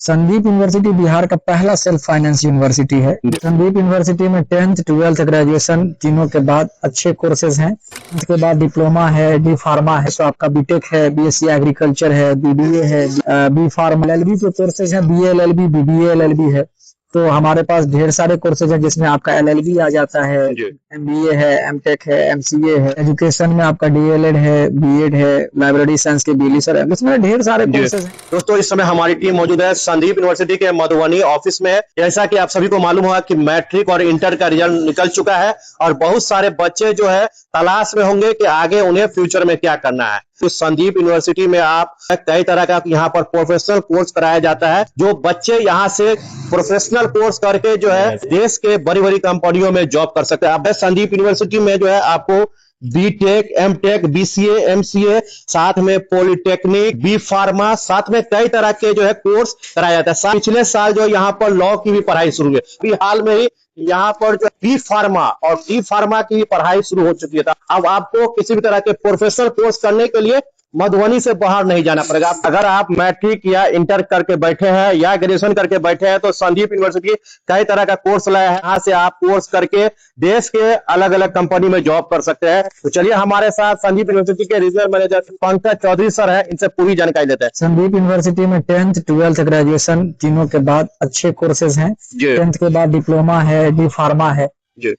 Sandeep university Bihar का पहला self finance university है। संदीप यूनिवर्सिटी में 10th 12th ग्रेजुएशन तीनों के बाद अच्छे कोर्सेज हैं। उसके बाद डिप्लोमा है, डी फार्मा है, तो आपका बीटेक है, बीएससी एग्रीकल्चर है, बीबीए है, बी फार्मा, एलएलबी के कोर्सेज हैं, बीए एलएलबी, बीबीए एलएलबी है। तो हमारे पास ढेर सारे कोर्सेज हैं जिसमें आपका एलएलबी आ जाता है, एमबीए है, एमटेक है, एमसीए है। एजुकेशन में आपका डीएलएड है, बीएड है, लाइब्रेरी साइंस के बीली सर है, इसमें ढेर सारे कोर्सेज हैं। दोस्तों, इस समय हमारी टीम मौजूद है संदीप यूनिवर्सिटी के मधुबनी ऑफिस में। जैसा कि आप सभी को मालूम होगा कि मैट्रिक और इंटर का रिजल्ट निकल चुका है और बहुत सारे बच्चे जो है तलाश में होंगे कि आगे उन्हें फ्यूचर में क्या करना है। तो संदीप यूनिवर्सिटी में आप कई तरह का यहाँ पर प्रोफेशनल कोर्स कराया जाता है। जो बच्चे यहाँ से प्रोफेशनल कोर्स करके जो है देश के बड़ी बड़ी कंपनियों में जॉब कर सकते हैं। अब संदीप यूनिवर्सिटी में जो है आपको बीटेक, एमटेक, बीसीए, एमसीए, साथ में पॉलिटेक्निक, बी फार्मा, साथ में कई तरह के जो है कोर्स कराया जाता है। पिछले साल जो यहाँ पर लॉ की भी पढ़ाई शुरू हुई, अभी हाल में ही यहाँ पर जो बी फार्मा और डी फार्मा की पढ़ाई शुरू हो चुकी है। अब आपको किसी भी तरह के प्रोफेशनल कोर्स करने के लिए मधुबनी से बाहर नहीं जाना पड़ेगा। अगर आप मैट्रिक या इंटर करके बैठे हैं या ग्रेजुएशन करके बैठे हैं तो संदीप यूनिवर्सिटी कई तरह का कोर्स लाया है। यहाँ से आप कोर्स करके देश के अलग अलग कंपनी में जॉब कर सकते हैं। तो चलिए हमारे साथ संदीप यूनिवर्सिटी के regional manager Pankaj Chaudhary sir है, इनसे पूरी जानकारी लेते हैं। संदीप यूनिवर्सिटी में 10th 12th ग्रेजुएशन तीनों के बाद अच्छे कोर्सेज हैं। 10th के बाद डिप्लोमा है, डी फार्मा है,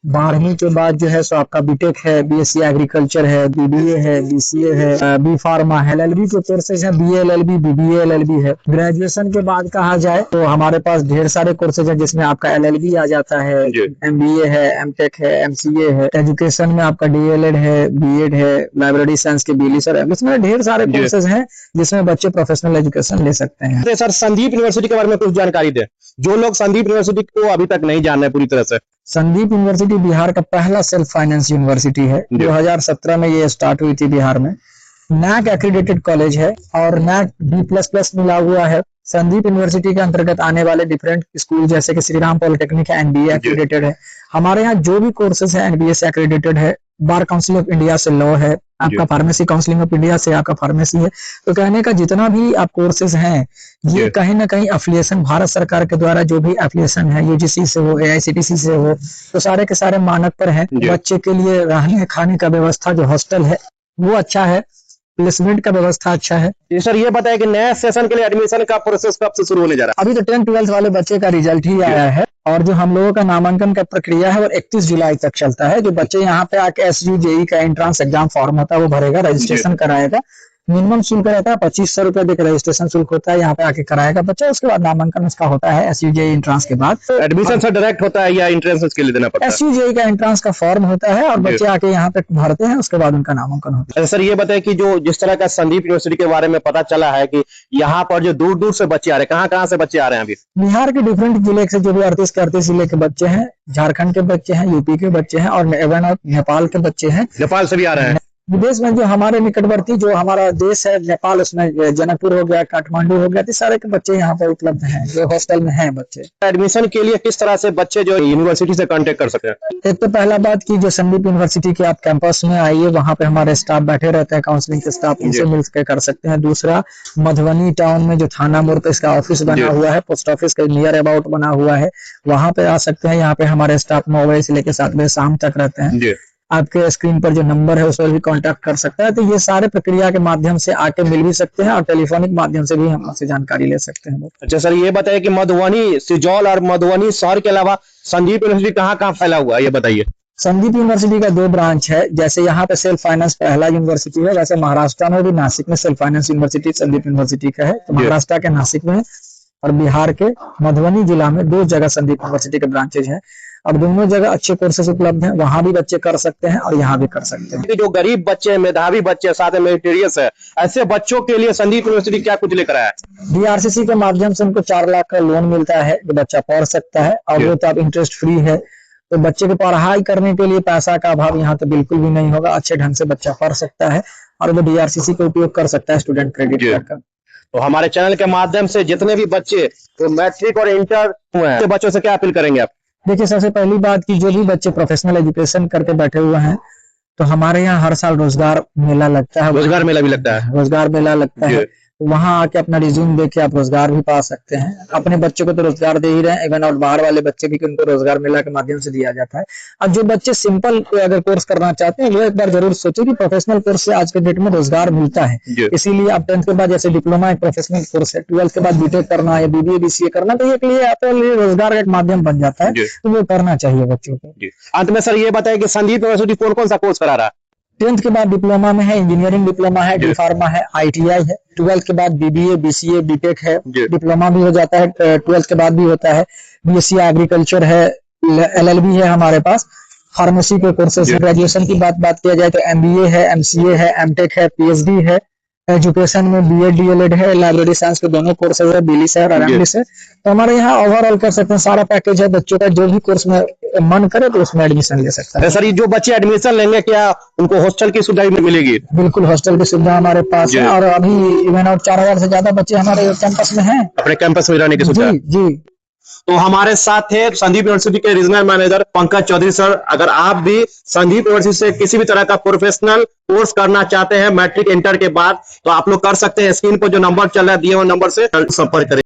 12वीं के बाद जो है सो आपका बीटेक है, बीएससी एग्रीकल्चर है, बीबीए है, बीसीए है, बी फार्मा है, एलएलबी के कोर्सेज हैं, बीए एलएलबी, बीबीए एलएलबी है। ग्रेजुएशन के बाद कहा जाए तो हमारे पास ढेर सारे कोर्सेज हैं जिसमें आपका एलएलबी आ जाता है, एमबीए है, एमटेक है, एमसीए है। एजुकेशन में आपका डीएलएड है, बीएड है, लाइब्रेरी साइंस के बीली सर है, इसमें ढेर सारे कोर्सेज हैं जिसमें बच्चे प्रोफेशनल एजुकेशन ले सकते हैं। सर, संदीप यूनिवर्सिटी के बारे में कुछ जानकारी दे, जो लोग संदीप यूनिवर्सिटी को अभी तक नहीं जान रहे पूरी तरह से। संदीप यूनिवर्सिटी बिहार का पहला सेल्फ फाइनेंस यूनिवर्सिटी है। 2017 में ये स्टार्ट हुई थी बिहार में। नैक एक्रीडेटेड कॉलेज है और नैक B++ मिला हुआ है। संदीप यूनिवर्सिटी के अंतर्गत आने वाले डिफरेंट स्कूल जैसे कि श्री राम पॉलिटेक्निक है, एनबीए एक्रीडेटेड है। हमारे यहाँ जो भी कोर्सेज है एनबीए से एक्रीडेटेड है। बार काउंसिल ऑफ इंडिया से लॉ है, आपका फार्मेसी काउंसिलिंग ऑफ इंडिया से आपका फार्मेसी है। तो कहने का जितना भी आप कोर्सेज हैं ये कहीं ना कहीं एफिलिएशन भारत सरकार के द्वारा जो भी एफिलिएशन है यूजीसी से हो, एआईसीटीसी से हो, तो सारे के सारे मानक पर है। बच्चे के लिए रहने खाने का व्यवस्था जो हॉस्टल है वो अच्छा है, प्लेसमेंट का व्यवस्था अच्छा है। सर ये बताया कि नया सेशन के लिए एडमिशन का प्रोसेस कब से शुरू होने जा रहा है? अभी तो 10th 12th वाले बच्चे का रिजल्ट ही आया है और जो हम लोगों का नामांकन का प्रक्रिया है वो 31 जुलाई तक चलता है। जो बच्चे यहाँ पे आके SU JEE का एंट्रेंस एग्जाम फॉर्म होता है वो भरेगा, रजिस्ट्रेशन कराएगा। मिनिमम शुल्क रहता है 2500 रुपए देकर रजिस्ट्रेशन शुल्क होता है। यहाँ पे आके कराएगा बच्चा, उसके बाद नामांकन उसका होता है SU JEE एंट्रेंस के बाद। एडमिशन से डायरेक्ट होता है या एंट्रेंस के लिए देना पड़ता है? SU JEE का एंट्रेंस का फॉर्म होता है और बच्चे आके यहाँ पे भरते हैं, उसके बाद उनका नामांकन होता है। सर ये बताए कि जो जिस तरह का संदीप यूनिवर्सिटी के बारे में पता चला है कि यहाँ पर जो दूर दूर से बच्चे आ रहे हैं, कहाँ से बच्चे आ रहे हैं? अभी बिहार के डिफरेंट जिले से जो भी 38 जिले के बच्चे हैं, झारखंड के बच्चे हैं, यूपी के बच्चे हैं और नेपाल के बच्चे हैं। नेपाल से भी आ रहे हैं। विदेश में जो हमारे निकटवर्ती जो हमारा देश है नेपाल, उसमें जनकपुर हो गया, काठमांडू हो गया, तो सारे के बच्चे यहाँ पर उपलब्ध हैं जो हॉस्टल में हैं बच्चे। एडमिशन के लिए किस तरह से बच्चे जो यूनिवर्सिटी से कांटेक्ट कर सकते हैं? एक तो पहला बात की जो संदीप यूनिवर्सिटी के आप कैंपस में आइए, वहाँ पे हमारे स्टाफ बैठे रहते हैं, काउंसलिंग के स्टाफ, उनसे मिल के कर सकते हैं। दूसरा, मधुबनी टाउन में जो थाना मोड़ पे इसका ऑफिस बना हुआ है, पोस्ट ऑफिस का नियर अबाउट बना हुआ है, वहाँ पे आ सकते हैं। यहाँ पे हमारे स्टाफ 9 बजे से लेकर 7 बजे शाम तक रहते हैं। आपके स्क्रीन पर जो नंबर है उस पर भी कांटेक्ट कर सकता है। तो ये सारे प्रक्रिया के माध्यम से आके मिल भी सकते हैं और टेलीफोनिक माध्यम से भी हम आपसे जानकारी ले सकते हैं। अच्छा सर, ये बताइए कि मधुबनी, सिजौल और मधुबनी शहर के अलावा संदीप यूनिवर्सिटी कहाँ फैला हुआ है, ये बताइए। संदीप यूनिवर्सिटी का 2 ब्रांच है। जैसे यहाँ पे सेल्फ फाइनेंस पहला यूनिवर्सिटी है, वैसे महाराष्ट्र में भी नासिक में self finance university Sandeep university का है। तो महाराष्ट्र के नासिक में और बिहार के मधुबनी जिला में 2 जगह संदीप यूनिवर्सिटी के ब्रांचेज हैं। अब दोनों जगह अच्छे कोर्सेज उपलब्ध हैं, वहां भी बच्चे कर सकते हैं और यहाँ भी कर सकते हैं। जो गरीब बच्चे, मेधावी बच्चे, साथ में मेरिटोरियस है, ऐसे बच्चों के लिए संदीप यूनिवर्सिटी क्या कुछ लेकर आया है? DRCC के माध्यम से उनको 4 लाख का लोन मिलता है जो बच्चा पढ़ सकता है और वो तो अब इंटरेस्ट फ्री है। तो बच्चे को पढ़ाई करने के लिए पैसा का अभाव यहाँ तो बिल्कुल भी नहीं होगा। अच्छे ढंग से बच्चा पढ़ सकता है और वो DRCC का उपयोग कर सकता है स्टूडेंट क्रेडिट कार्ड का। तो हमारे चैनल के माध्यम से जितने भी बच्चे तो मैट्रिक और इंटर हुए हैं, बच्चों से क्या अपील करेंगे आप? देखिए, सबसे पहली बात की जो भी बच्चे प्रोफेशनल एजुकेशन करके बैठे हुए हैं तो हमारे यहाँ हर साल रोजगार मेला लगता है। रोजगार मेला भी लगता है? रोजगार मेला लगता है। वहां आके अपना रिज्यूम दे के आप रोजगार भी पा सकते हैं। अपने बच्चों को तो रोजगार दे ही रहे हैं, इवन और बाहर वाले बच्चे भी उनको रोजगार मेला के माध्यम से दिया जाता है। अब जो बच्चे सिंपल अगर कोर्स करना चाहते हैं वो एक बार जरूर सोचे कि प्रोफेशनल कोर्स से आज के डेट में रोजगार मिलता है। इसीलिए आप 10th के बाद जैसे डिप्लोमा एक प्रोफेशनल कोर्स है, 12th के बाद बीटेक करना है, बीबीए बीसीए करना, तो ये आपके लिए रोजगार का एक माध्यम बन जाता है, तो वो करना चाहिए बच्चों को। अंत में सर ये बताएं कि संदीप यूनिवर्सिटी कौन कौन सा कोर्स करा रहा है? 10th के बाद डिप्लोमा में है, इंजीनियरिंग डिप्लोमा है, डी फार्मा है, ITI है। 12th के बाद बीबीए बीसीए बीटेक है, डिप्लोमा भी हो जाता है, 12th के बाद भी होता है। BSc एग्रीकल्चर है, LLB है हमारे पास, फार्मेसी के कोर्सेस है। ग्रेजुएशन की बात किया जाए तो MBA है, MCA है, MTech है, PhD है। एजुकेशन में BEd DLEd है, लाइब्रेरी साइंस के दोनों कोर्सेज है, BLIS है और RMDIS है। तो हमारे यहाँ ओवरऑल कर सकते हैं, सारा पैकेज है बच्चों का, जो भी कोर्स में मन करे तो उसमें एडमिशन ले सकता है। सर ये जो बच्चे एडमिशन लेंगे क्या उनको हॉस्टल की सुविधा भी मिलेगी? बिल्कुल, हॉस्टल की सुविधा हमारे पास है, और अभी इवन और 4000 से ज्यादा बच्चे हमारे कैंपस में हैं। अपने कैंपस में रहने की सुविधा? जी। तो हमारे साथ थे संदीप यूनिवर्सिटी के regional manager Pankaj Chaudhary sir. अगर आप भी संदीप यूनिवर्सिटी से किसी भी तरह का प्रोफेशनल कोर्स करना चाहते हैं मैट्रिक इंटर के बाद, तो आप लोग कर सकते हैं। स्क्रीन पर जो नंबर चल रहा है दिए हुए नंबर से संपर्क करें।